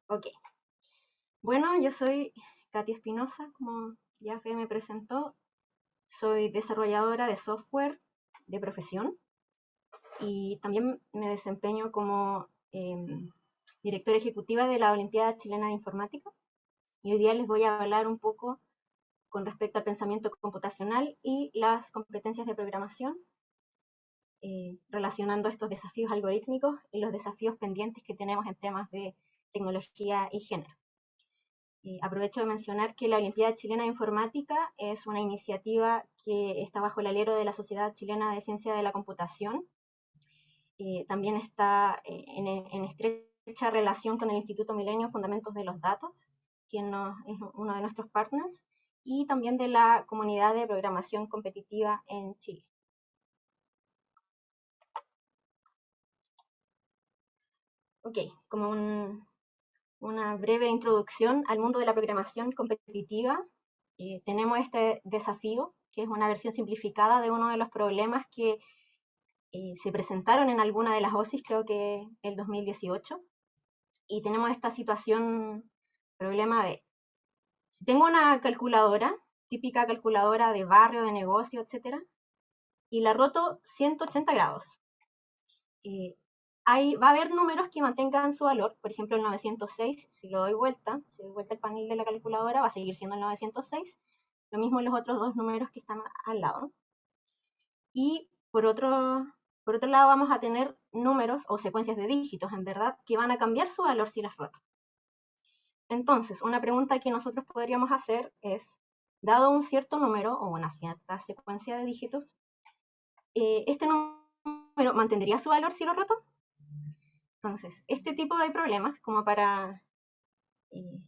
Ok, bueno, yo soy Katia Espinosa, como ya Fe me presentó. Soy desarrolladora de software de profesión y también me desempeño como directora ejecutiva de la Olimpiada Chilena de Informática. Y hoy día les voy a hablar un poco con respecto al pensamiento computacional y las competencias de programación, relacionando estos desafíos algorítmicos y los desafíos pendientes que tenemos en temas de tecnología y género. Aprovecho de mencionar que la Olimpiada Chilena de Informática es una iniciativa que está bajo el alero de la Sociedad Chilena de Ciencia de la Computación. También está en estrecha relación con el Instituto Milenio Fundamentos de los Datos, quien es uno de nuestros partners, y también de la comunidad de programación competitiva en Chile. Ok, como una breve introducción al mundo de la programación competitiva, tenemos este desafío, que es una versión simplificada de uno de los problemas que se presentaron en alguna de las OSIs, creo que el 2018, y tenemos esta situación, problema de, si tengo una calculadora, típica calculadora de barrio, de negocio, etcétera, y la roto 180 grados, va a haber números que mantengan su valor, por ejemplo el 906, si lo doy vuelta, si doy vuelta el panel de la calculadora, va a seguir siendo el 906, lo mismo en los otros dos números que están al lado. Y por otro lado vamos a tener números o secuencias de dígitos, en verdad, que van a cambiar su valor si las roto. Entonces, una pregunta que nosotros podríamos hacer es, dado un cierto número o una cierta secuencia de dígitos, ¿este número mantendría su valor si lo roto? Entonces, este tipo de problemas, como para eh,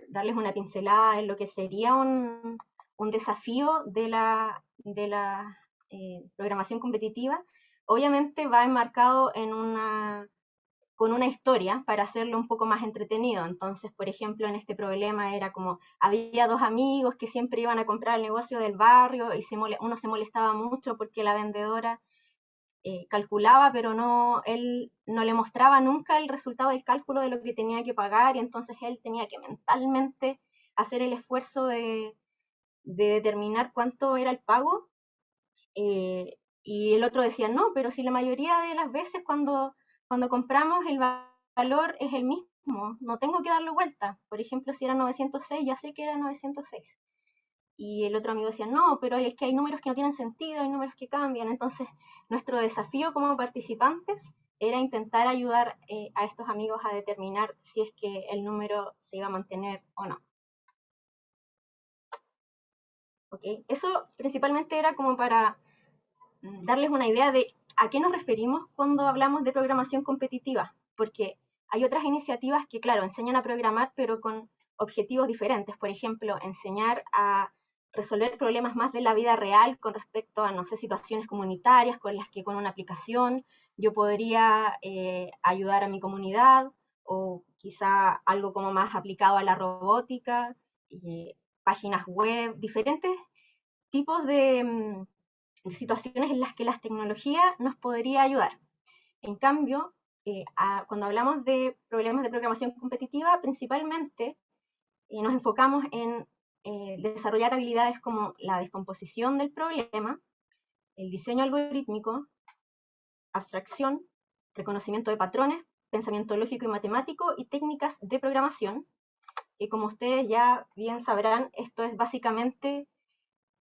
darles una pincelada en lo que sería un desafío de la programación competitiva, obviamente va enmarcado con una historia para hacerlo un poco más entretenido. Entonces, por ejemplo, en este problema era como, había dos amigos que siempre iban a comprar el negocio del barrio y uno se molestaba mucho porque la vendedora calculaba, pero él no le mostraba nunca el resultado del cálculo de lo que tenía que pagar, y entonces él tenía que mentalmente hacer el esfuerzo de determinar cuánto era el pago, y el otro decía, no, pero si la mayoría de las veces cuando compramos el valor es el mismo, no tengo que darle vuelta. Por ejemplo, si era 906, ya sé que era 906. Y el otro amigo decía, no, pero es que hay números que no tienen sentido, hay números que cambian. Entonces, nuestro desafío como participantes era intentar ayudar a estos amigos a determinar si es que el número se iba a mantener o no. ¿Okay? Eso principalmente era como para darles una idea de a qué nos referimos cuando hablamos de programación competitiva, porque hay otras iniciativas que, claro, enseñan a programar, pero con objetivos diferentes. Por ejemplo, enseñar a resolver problemas más de la vida real con respecto a, no sé, situaciones comunitarias con las que con una aplicación yo podría ayudar a mi comunidad, o quizá algo como más aplicado a la robótica, páginas web, diferentes tipos de situaciones en las que la tecnología nos podría ayudar. En cambio, cuando hablamos de problemas de programación competitiva, principalmente nos enfocamos en desarrollar habilidades como la descomposición del problema, el diseño algorítmico, abstracción, reconocimiento de patrones, pensamiento lógico y matemático y técnicas de programación, que como ustedes ya bien sabrán, esto es básicamente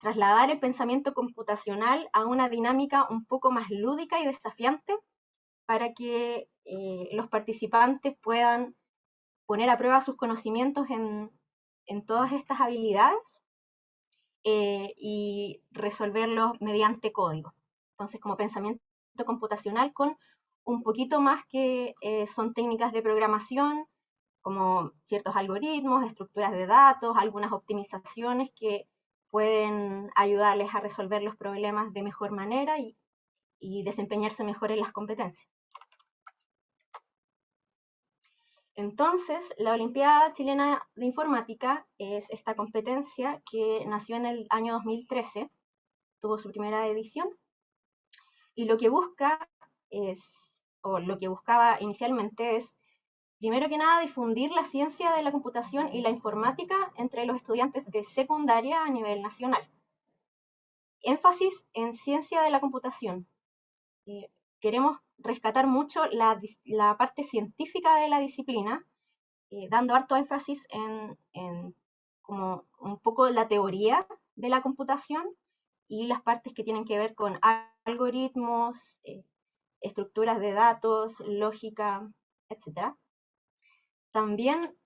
trasladar el pensamiento computacional a una dinámica un poco más lúdica y desafiante para que los participantes puedan poner a prueba sus conocimientos en todas estas habilidades, y resolverlos mediante código. Entonces, como pensamiento computacional con un poquito más que son técnicas de programación, como ciertos algoritmos, estructuras de datos, algunas optimizaciones que pueden ayudarles a resolver los problemas de mejor manera y desempeñarse mejor en las competencias. Entonces, la Olimpiada Chilena de Informática es esta competencia que nació en el año 2013, tuvo su primera edición, y lo que busca es, o lo que buscaba inicialmente es primero que nada, difundir la ciencia de la computación y la informática entre los estudiantes de secundaria a nivel nacional. Énfasis en ciencia de la computación. Queremos rescatar mucho la parte científica de la disciplina, dando harto énfasis en como un poco la teoría de la computación y las partes que tienen que ver con algoritmos, estructuras de datos, lógica, etc. También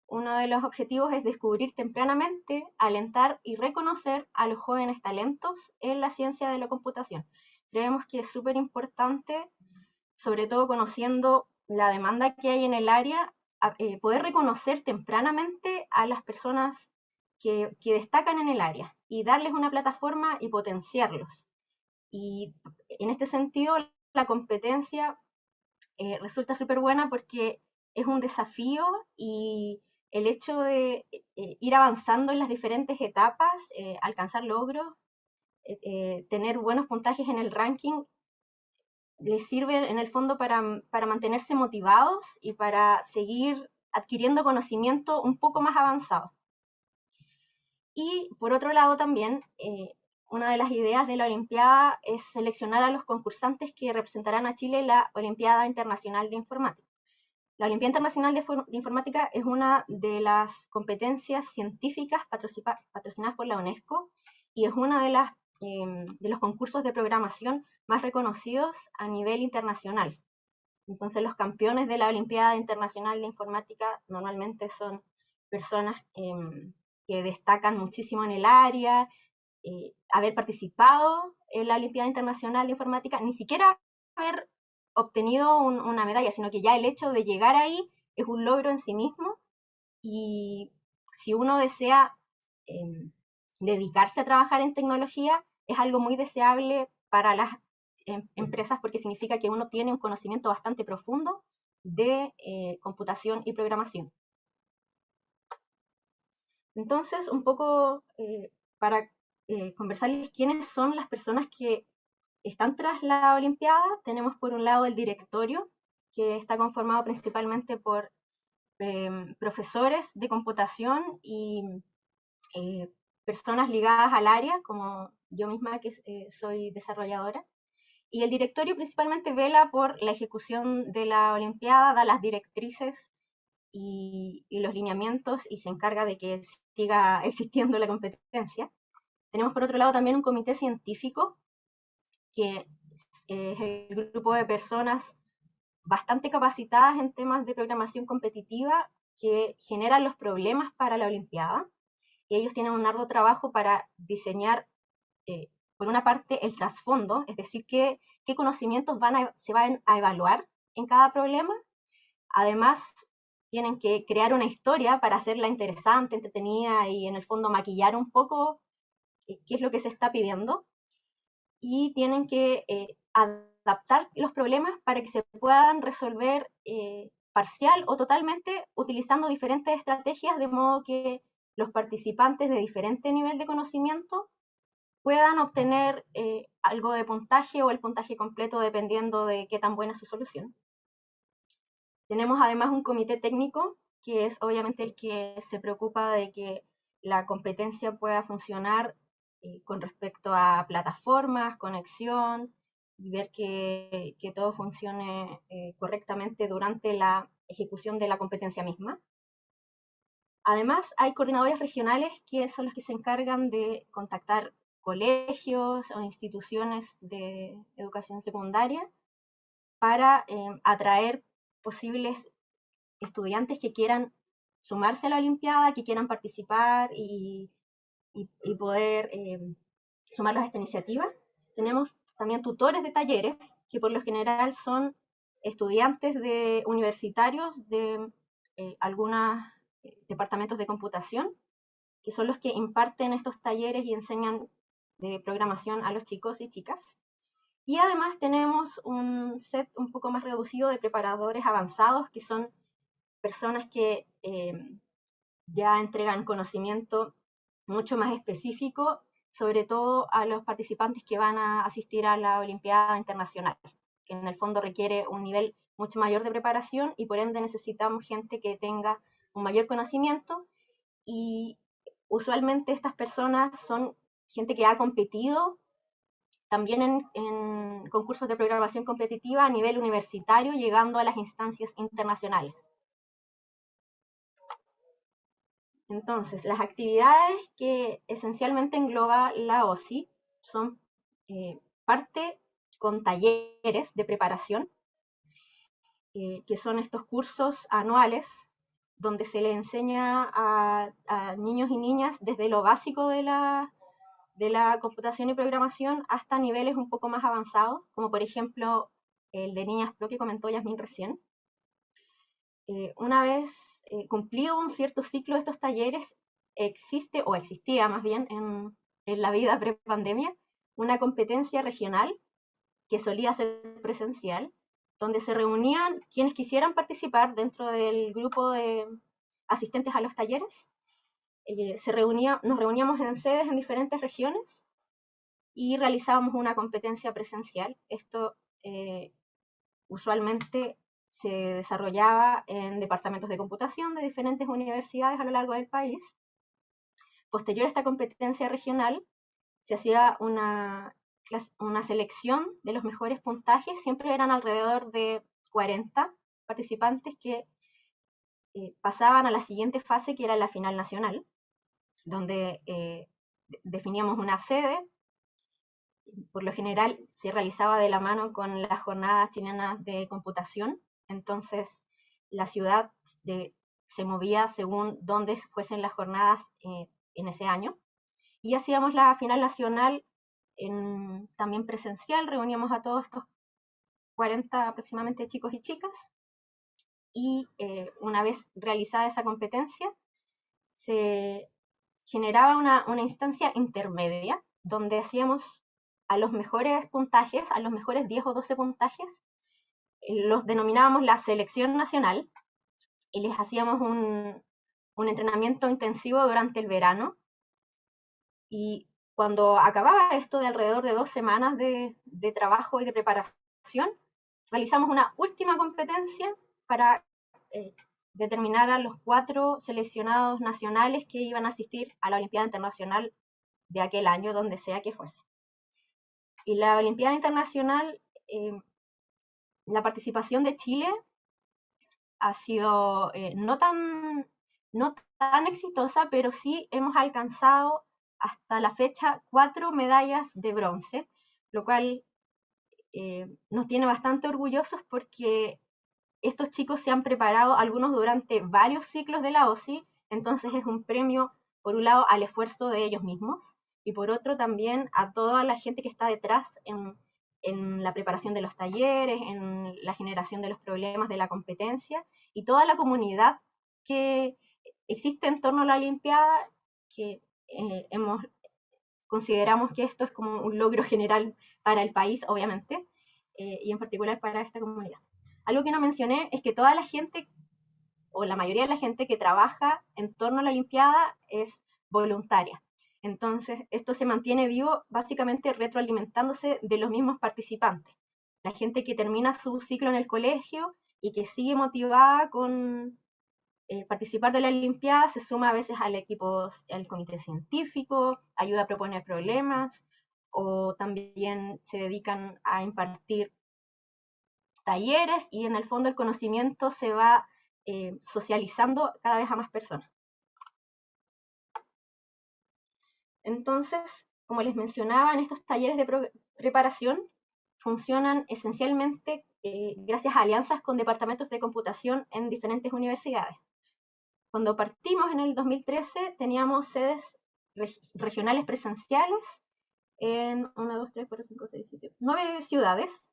uno de los objetivos es descubrir tempranamente, alentar y reconocer a los jóvenes talentos en la ciencia de la computación. Creemos que es súper importante, sobre todo conociendo la demanda que hay en el área, poder reconocer tempranamente a las personas que destacan en el área y darles una plataforma y potenciarlos. Y en este sentido, la competencia resulta súper buena porque es un desafío y el hecho de ir avanzando en las diferentes etapas, alcanzar logros, tener buenos puntajes en el ranking, les sirve en el fondo para mantenerse motivados y para seguir adquiriendo conocimiento un poco más avanzado. Y por otro lado también, una de las ideas de la Olimpiada es seleccionar a los concursantes que representarán a Chile en la Olimpiada Internacional de Informática. La Olimpiada Internacional de Informática es una de las competencias científicas patrocinadas por la UNESCO y es uno de los concursos de programación más reconocidos a nivel internacional. Entonces los campeones de la Olimpiada Internacional de Informática normalmente son personas que destacan muchísimo en el área, haber participado en la Olimpiada Internacional de Informática, ni siquiera haber obtenido una medalla, sino que ya el hecho de llegar ahí es un logro en sí mismo, y si uno desea dedicarse a trabajar en tecnología, es algo muy deseable para las empresas porque significa que uno tiene un conocimiento bastante profundo de computación y programación. Entonces, un poco para conversarles quiénes son las personas que están tras la Olimpiada, tenemos por un lado el directorio, que está conformado principalmente por profesores de computación y personas ligadas al área, como yo misma que soy desarrolladora. Y el directorio principalmente vela por la ejecución de la Olimpiada, da las directrices y los lineamientos y se encarga de que siga existiendo la competencia. Tenemos por otro lado también un comité científico, que es el grupo de personas bastante capacitadas en temas de programación competitiva que generan los problemas para la Olimpiada. Y ellos tienen un arduo trabajo para diseñar, por una parte, el trasfondo, es decir, qué conocimientos se van a evaluar en cada problema. Además, tienen que crear una historia para hacerla interesante, entretenida y en el fondo maquillar un poco qué es lo que se está pidiendo. Y tienen que adaptar los problemas para que se puedan resolver parcial o totalmente utilizando diferentes estrategias, de modo que los participantes de diferente nivel de conocimiento puedan obtener algo de puntaje o el puntaje completo dependiendo de qué tan buena es su solución. Tenemos además un comité técnico, que es obviamente el que se preocupa de que la competencia pueda funcionar con respecto a plataformas, conexión, y ver que todo funcione correctamente durante la ejecución de la competencia misma. Además, hay coordinadores regionales que son los que se encargan de contactar colegios o instituciones de educación secundaria para atraer posibles estudiantes que quieran sumarse a la Olimpiada, que quieran participar y poder sumarlos a esta iniciativa. Tenemos también tutores de talleres, que por lo general son estudiantes universitarios de algunos departamentos de computación, que son los que imparten estos talleres y enseñan de programación a los chicos y chicas. Y además tenemos un set un poco más reducido de preparadores avanzados, que son personas que ya entregan conocimiento mucho más específico, sobre todo a los participantes que van a asistir a la Olimpiada Internacional. que en el fondo requiere un nivel mucho mayor de preparación y por ende necesitamos gente que tenga un mayor conocimiento, y usualmente estas personas son gente que ha competido también en concursos de programación competitiva a nivel universitario, llegando a las instancias internacionales. Entonces, las actividades que esencialmente engloba la OSI son parte con talleres de preparación, que son estos cursos anuales donde se le enseña a niños y niñas desde lo básico de la computación y programación hasta niveles un poco más avanzados, como por ejemplo el de Niñas Pro que comentó Yasmín recién. Una vez cumplido un cierto ciclo de estos talleres, existe, o existía más bien en la vida pre-pandemia, una competencia regional que solía ser presencial, donde se reunían quienes quisieran participar dentro del grupo de asistentes a los talleres. Nos reuníamos en sedes en diferentes regiones y realizábamos una competencia presencial. Esto usualmente se desarrollaba en departamentos de computación de diferentes universidades a lo largo del país. Posterior a esta competencia regional, se hacía una selección de los mejores puntajes, siempre eran alrededor de 40 participantes que pasaban a la siguiente fase, que era la final nacional, donde definíamos una sede. Por lo general se realizaba de la mano con las jornadas chilenas de computación, entonces la ciudad se movía según dónde fuesen las jornadas en ese año, y hacíamos la final nacional también presencial, reuníamos a todos estos 40 aproximadamente chicos y chicas, y una vez realizada esa competencia, se generaba una instancia intermedia, donde hacíamos a los mejores puntajes, a los mejores 10 o 12 puntajes, los denominábamos la selección nacional, y les hacíamos un entrenamiento intensivo durante el verano, y cuando acababa esto de alrededor de 2 semanas de trabajo y de preparación, realizamos una última competencia para determinar a los 4 seleccionados nacionales que iban a asistir a la Olimpiada Internacional de aquel año, donde sea que fuese. Y la Olimpiada Internacional, la participación de Chile ha sido no tan exitosa, pero sí hemos alcanzado hasta la fecha 4 medallas de bronce, lo cual nos tiene bastante orgullosos porque estos chicos se han preparado, algunos durante varios ciclos de la OSI, entonces es un premio, por un lado, al esfuerzo de ellos mismos, y por otro también a toda la gente que está detrás en la preparación de los talleres, en la generación de los problemas de la competencia, y toda la comunidad que existe en torno a la Olimpiada, que consideramos que esto es como un logro general para el país, obviamente, y en particular para esta comunidad. Algo que no mencioné es que toda la gente, o la mayoría de la gente que trabaja en torno a la Olimpiada es voluntaria. Entonces, esto se mantiene vivo básicamente retroalimentándose de los mismos participantes. La gente que termina su ciclo en el colegio y que sigue motivada con participar de la Olimpiada se suma a veces al comité científico, ayuda a proponer problemas, o también se dedican a impartir talleres, y en el fondo el conocimiento se va socializando cada vez a más personas. Entonces, como les mencionaba, en estos talleres de preparación funcionan esencialmente gracias a alianzas con departamentos de computación en diferentes universidades. Cuando partimos en el 2013 teníamos sedes regionales presenciales en 1, 2, 3, 4, 5, 6, 7, 9 ciudades,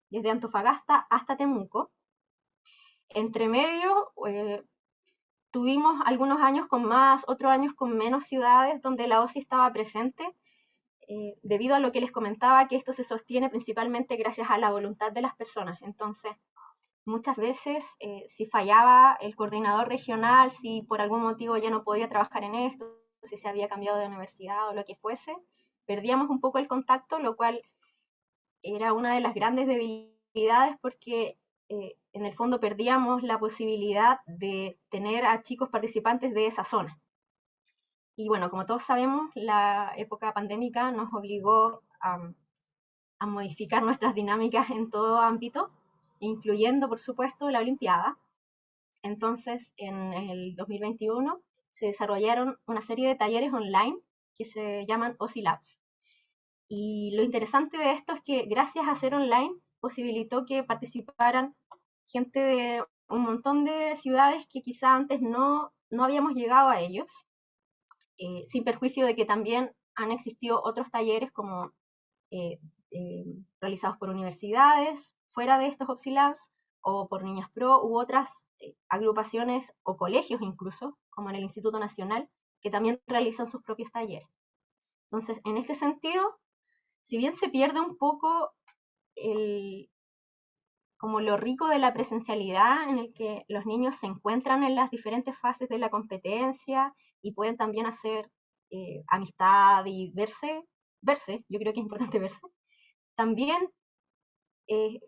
desde Antofagasta hasta Temuco. Entre medio tuvimos algunos años con más, otros años con menos ciudades donde la OSI estaba presente, debido a lo que les comentaba, que esto se sostiene principalmente gracias a la voluntad de las personas. Entonces, muchas veces, si fallaba el coordinador regional, si por algún motivo ya no podía trabajar en esto, si se había cambiado de universidad o lo que fuese, perdíamos un poco el contacto, lo cual era una de las grandes debilidades porque en el fondo perdíamos la posibilidad de tener a chicos participantes de esa zona. Y bueno, como todos sabemos, la época pandémica nos obligó a modificar nuestras dinámicas en todo ámbito, incluyendo, por supuesto, la Olimpiada. Entonces, en el 2021 se desarrollaron una serie de talleres online que se llaman OSI Labs. Y lo interesante de esto es que gracias a ser online posibilitó que participaran gente de un montón de ciudades que quizá antes no habíamos llegado a ellos, sin perjuicio de que también han existido otros talleres como eh, eh, realizados por universidades fuera de estos OpsiLabs o por Niñas Pro u otras agrupaciones o colegios incluso, como en el Instituto Nacional, que también realizan sus propios talleres. Entonces, en este sentido, si bien se pierde un poco como lo rico de la presencialidad en el que los niños se encuentran en las diferentes fases de la competencia y pueden también hacer amistad y verse, yo creo que es importante verse, también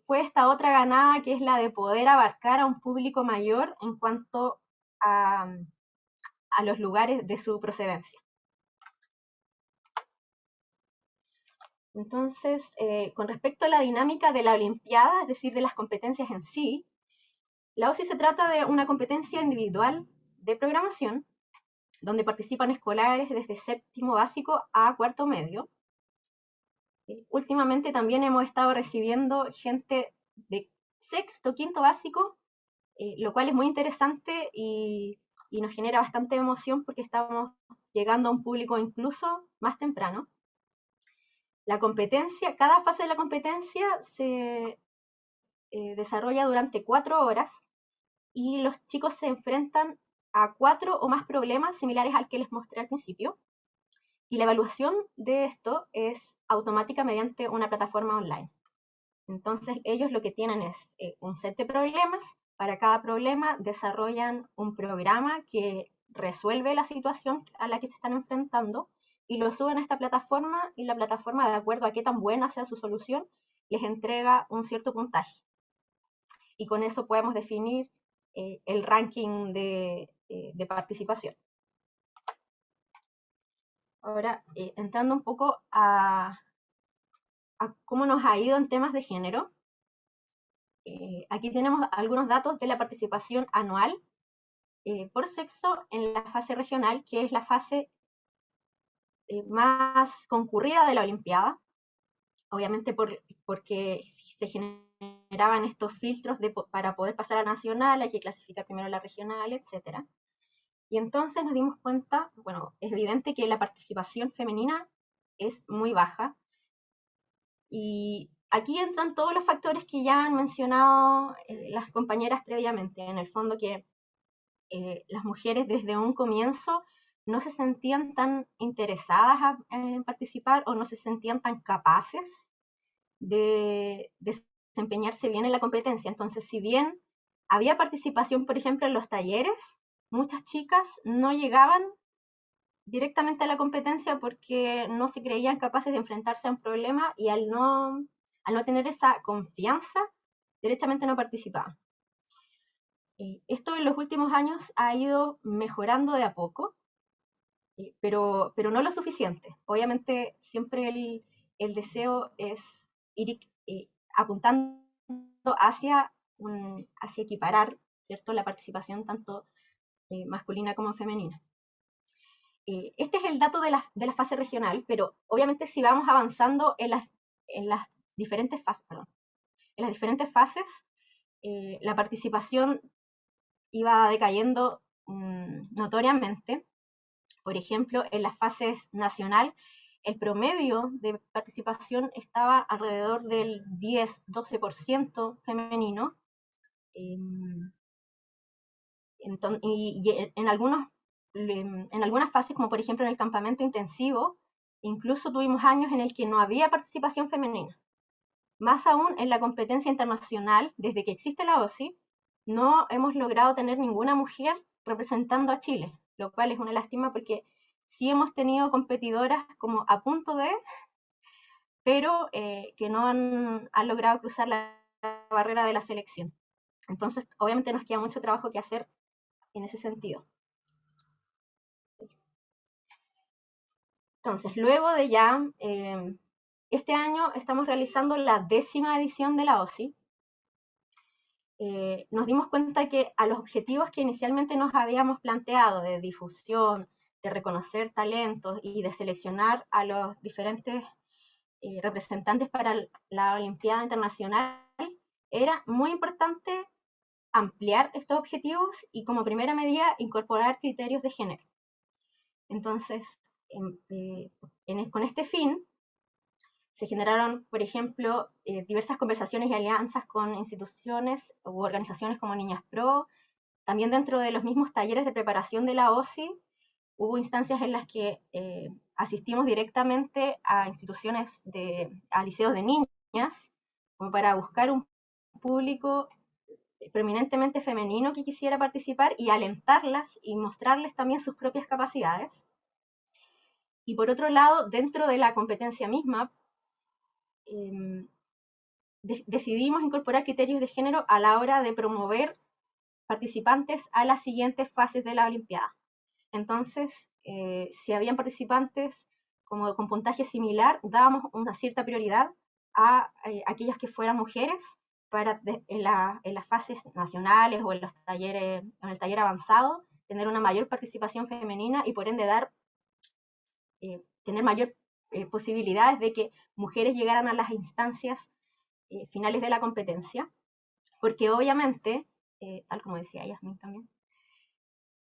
fue esta otra ganada que es la de poder abarcar a un público mayor en cuanto a, a los lugares de su procedencia. Entonces, con respecto a la dinámica de la Olimpiada, es decir, de las competencias en sí, la OSI se trata de una competencia individual de programación, donde participan escolares desde séptimo básico a cuarto medio. Últimamente también hemos estado recibiendo gente de sexto, quinto básico, lo cual es muy interesante y nos genera bastante emoción porque estamos llegando a un público incluso más temprano. La competencia, cada fase de la competencia se desarrolla durante 4 horas y los chicos se enfrentan a 4 o más problemas similares al que les mostré al principio. Y la evaluación de esto es automática mediante una plataforma online. Entonces ellos lo que tienen es un set de problemas. Para cada problema desarrollan un programa que resuelve la situación a la que se están enfrentando y lo suben a esta plataforma y la plataforma, de acuerdo a qué tan buena sea su solución, les entrega un cierto puntaje. Y con eso podemos definir el ranking de participación. Ahora, entrando un poco a cómo nos ha ido en temas de género, aquí tenemos algunos datos de la participación anual por sexo en la fase regional, que es la fase más concurrida de la Olimpiada, obviamente porque se generaban estos filtros para poder pasar a nacional, hay que clasificar primero la regional, etc. Y entonces nos dimos cuenta, bueno, es evidente que la participación femenina es muy baja, y aquí entran todos los factores que ya han mencionado las compañeras previamente, en el fondo que las mujeres desde un comienzo no se sentían tan interesadas en participar o no se sentían tan capaces de desempeñarse bien en la competencia. Entonces, si bien había participación, por ejemplo, en los talleres, muchas chicas no llegaban directamente a la competencia porque no se creían capaces de enfrentarse a un problema y al no tener esa confianza, derechamente no participaban. Esto en los últimos años ha ido mejorando de a poco, pero no lo suficiente. Obviamente siempre el deseo es ir apuntando hacia, hacia equiparar, ¿cierto?, la participación tanto masculina como femenina. Este es el dato de la fase regional, pero obviamente si vamos avanzando en las diferentes fases, la participación iba decayendo notoriamente. Por ejemplo, en las fases nacional, el promedio de participación estaba alrededor del 10-12% femenino, y en algunas fases, como por ejemplo en el campamento intensivo, incluso tuvimos años en el que no había participación femenina. Más aún en la competencia internacional, desde que existe la OSI, no hemos logrado tener ninguna mujer representando a Chile, lo cual es una lástima porque sí hemos tenido competidoras como a punto de, pero que no han logrado cruzar la barrera de la selección. Entonces, obviamente nos queda mucho trabajo que hacer en ese sentido. Entonces, luego de ya, este año estamos realizando la 10ª edición de la OSI. Nos dimos cuenta que a los objetivos que inicialmente nos habíamos planteado de difusión, de reconocer talentos y de seleccionar a los diferentes representantes para la Olimpiada Internacional, era muy importante ampliar estos objetivos y como primera medida incorporar criterios de género. Entonces, con este fin, se generaron, por ejemplo, diversas conversaciones y alianzas con instituciones u organizaciones como Niñas Pro. También dentro de los mismos talleres de preparación de la OSI, hubo instancias en las que asistimos directamente a instituciones, a liceos de niñas, como para buscar un público preeminentemente femenino que quisiera participar y alentarlas y mostrarles también sus propias capacidades. Y por otro lado, dentro de la competencia misma, decidimos incorporar criterios de género a la hora de promover participantes a las siguientes fases de la Olimpiada. Entonces, si habían participantes como con puntaje similar, dábamos una cierta prioridad a aquellas que fueran mujeres para en las fases nacionales o en los talleres, en el taller avanzado, tener una mayor participación femenina y por ende tener mayor posibilidades de que mujeres llegaran a las instancias finales de la competencia, porque obviamente, tal como decía Yasmin también,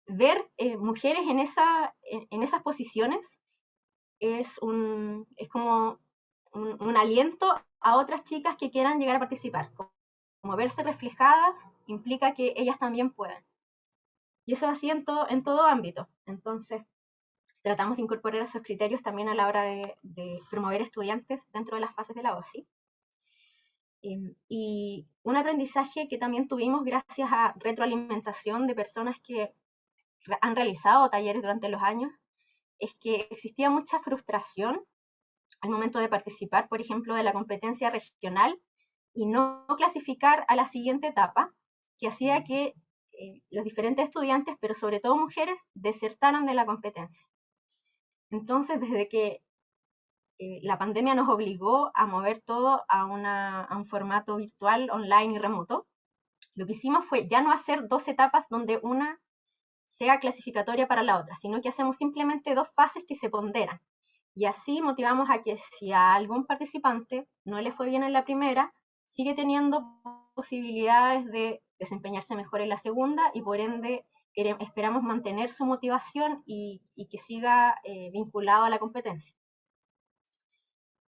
ver mujeres en esas posiciones es como un aliento a otras chicas que quieran llegar a participar. Como verse reflejadas implica que ellas también pueden. Y eso así en todo ámbito. Entonces, tratamos de incorporar esos criterios también a la hora de promover estudiantes dentro de las fases de la OSI. Y un aprendizaje que también tuvimos gracias a retroalimentación de personas que han realizado talleres durante los años, es que existía mucha frustración al momento de participar, por ejemplo, de la competencia regional y no clasificar a la siguiente etapa, que hacía que los diferentes estudiantes, pero sobre todo mujeres, desertaran de la competencia. Entonces, desde que la pandemia nos obligó a mover todo a un formato virtual, online y remoto, lo que hicimos fue ya no hacer 2 etapas donde una sea clasificatoria para la otra, sino que hacemos simplemente 2 fases que se ponderan. Y así motivamos a que si a algún participante no le fue bien en la primera, sigue teniendo posibilidades de desempeñarse mejor en la segunda y por ende esperamos mantener su motivación y que siga vinculado a la competencia.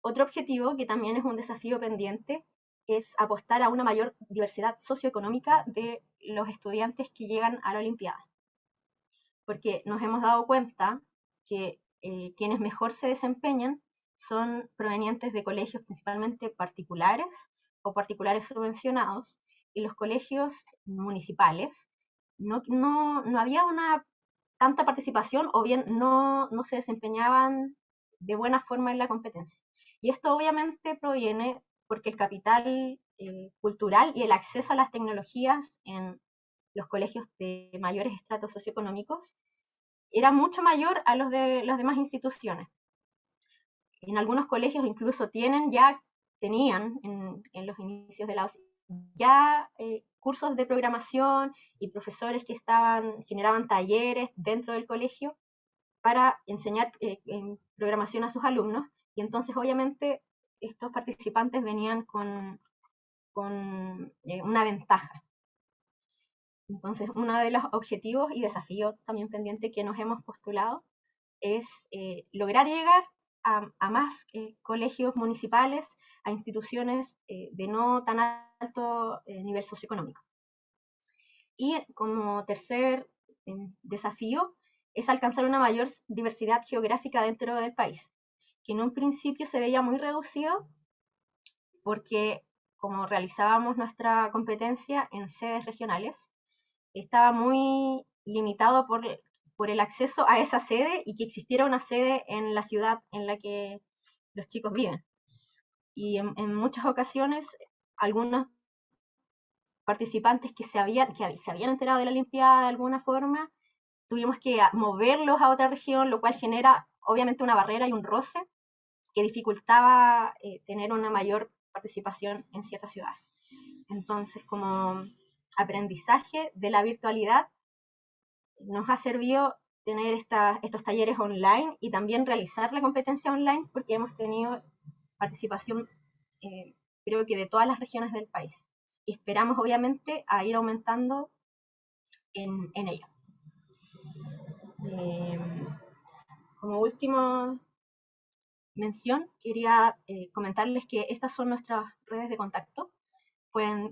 Otro objetivo, que también es un desafío pendiente, es apostar a una mayor diversidad socioeconómica de los estudiantes que llegan a la Olimpiada. Porque nos hemos dado cuenta que quienes mejor se desempeñan son provenientes de colegios principalmente particulares o particulares subvencionados, y los colegios municipales no había una tanta participación o bien no se desempeñaban de buena forma en la competencia. Y esto obviamente proviene porque el capital cultural y el acceso a las tecnologías en los colegios de mayores estratos socioeconómicos era mucho mayor a los de las demás instituciones. En algunos colegios incluso tenían en los inicios de la OSI ya cursos de programación y profesores que generaban talleres dentro del colegio para enseñar programación a sus alumnos, y entonces obviamente estos participantes venían con una ventaja. Entonces, uno de los objetivos y desafíos también pendiente que nos hemos postulado es lograr llegar a más colegios municipales, a instituciones de no tan alto nivel socioeconómico. Y como tercer desafío es alcanzar una mayor diversidad geográfica dentro del país, que en un principio se veía muy reducido porque como realizábamos nuestra competencia en sedes regionales, estaba muy limitado por el acceso a esa sede y que existiera una sede en la ciudad en la que los chicos viven. y en muchas ocasiones algunos participantes que se habían enterado de la Olimpiada de alguna forma, tuvimos que moverlos a otra región, lo cual genera obviamente una barrera y un roce que dificultaba tener una mayor participación en ciertas ciudades. Entonces, como aprendizaje de la virtualidad, nos ha servido tener estos talleres online y también realizar la competencia online porque hemos tenido participación, creo que de todas las regiones del país. Y esperamos, obviamente, a ir aumentando en ello. Como última mención, quería comentarles que estas son nuestras redes de contacto. Pueden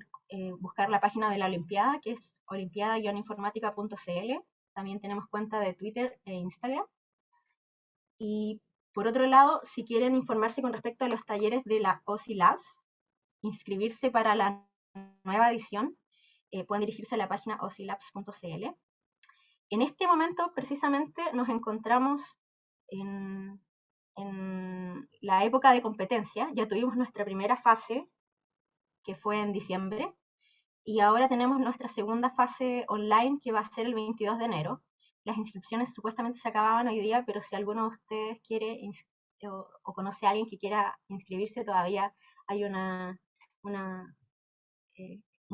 buscar la página de la Olimpiada, que es olimpiada-informática.cl. También tenemos cuenta de Twitter e Instagram. Y por otro lado, si quieren informarse con respecto a los talleres de la OSI Labs, inscribirse para la nueva edición, pueden dirigirse a la página osilabs.cl. En este momento, precisamente, nos encontramos en la época de competencia. Ya tuvimos nuestra primera fase, que fue en diciembre, y ahora tenemos nuestra segunda fase online, que va a ser el 22 de enero. Las inscripciones supuestamente se acababan hoy día, pero si alguno de ustedes quiere o conoce a alguien que quiera inscribirse, todavía hay un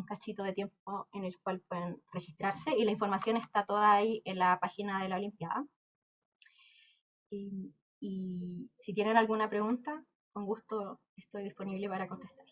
cachito de tiempo en el cual pueden registrarse, y la información está toda ahí en la página de la Olimpiada. Y si tienen alguna pregunta, con gusto estoy disponible para contestar.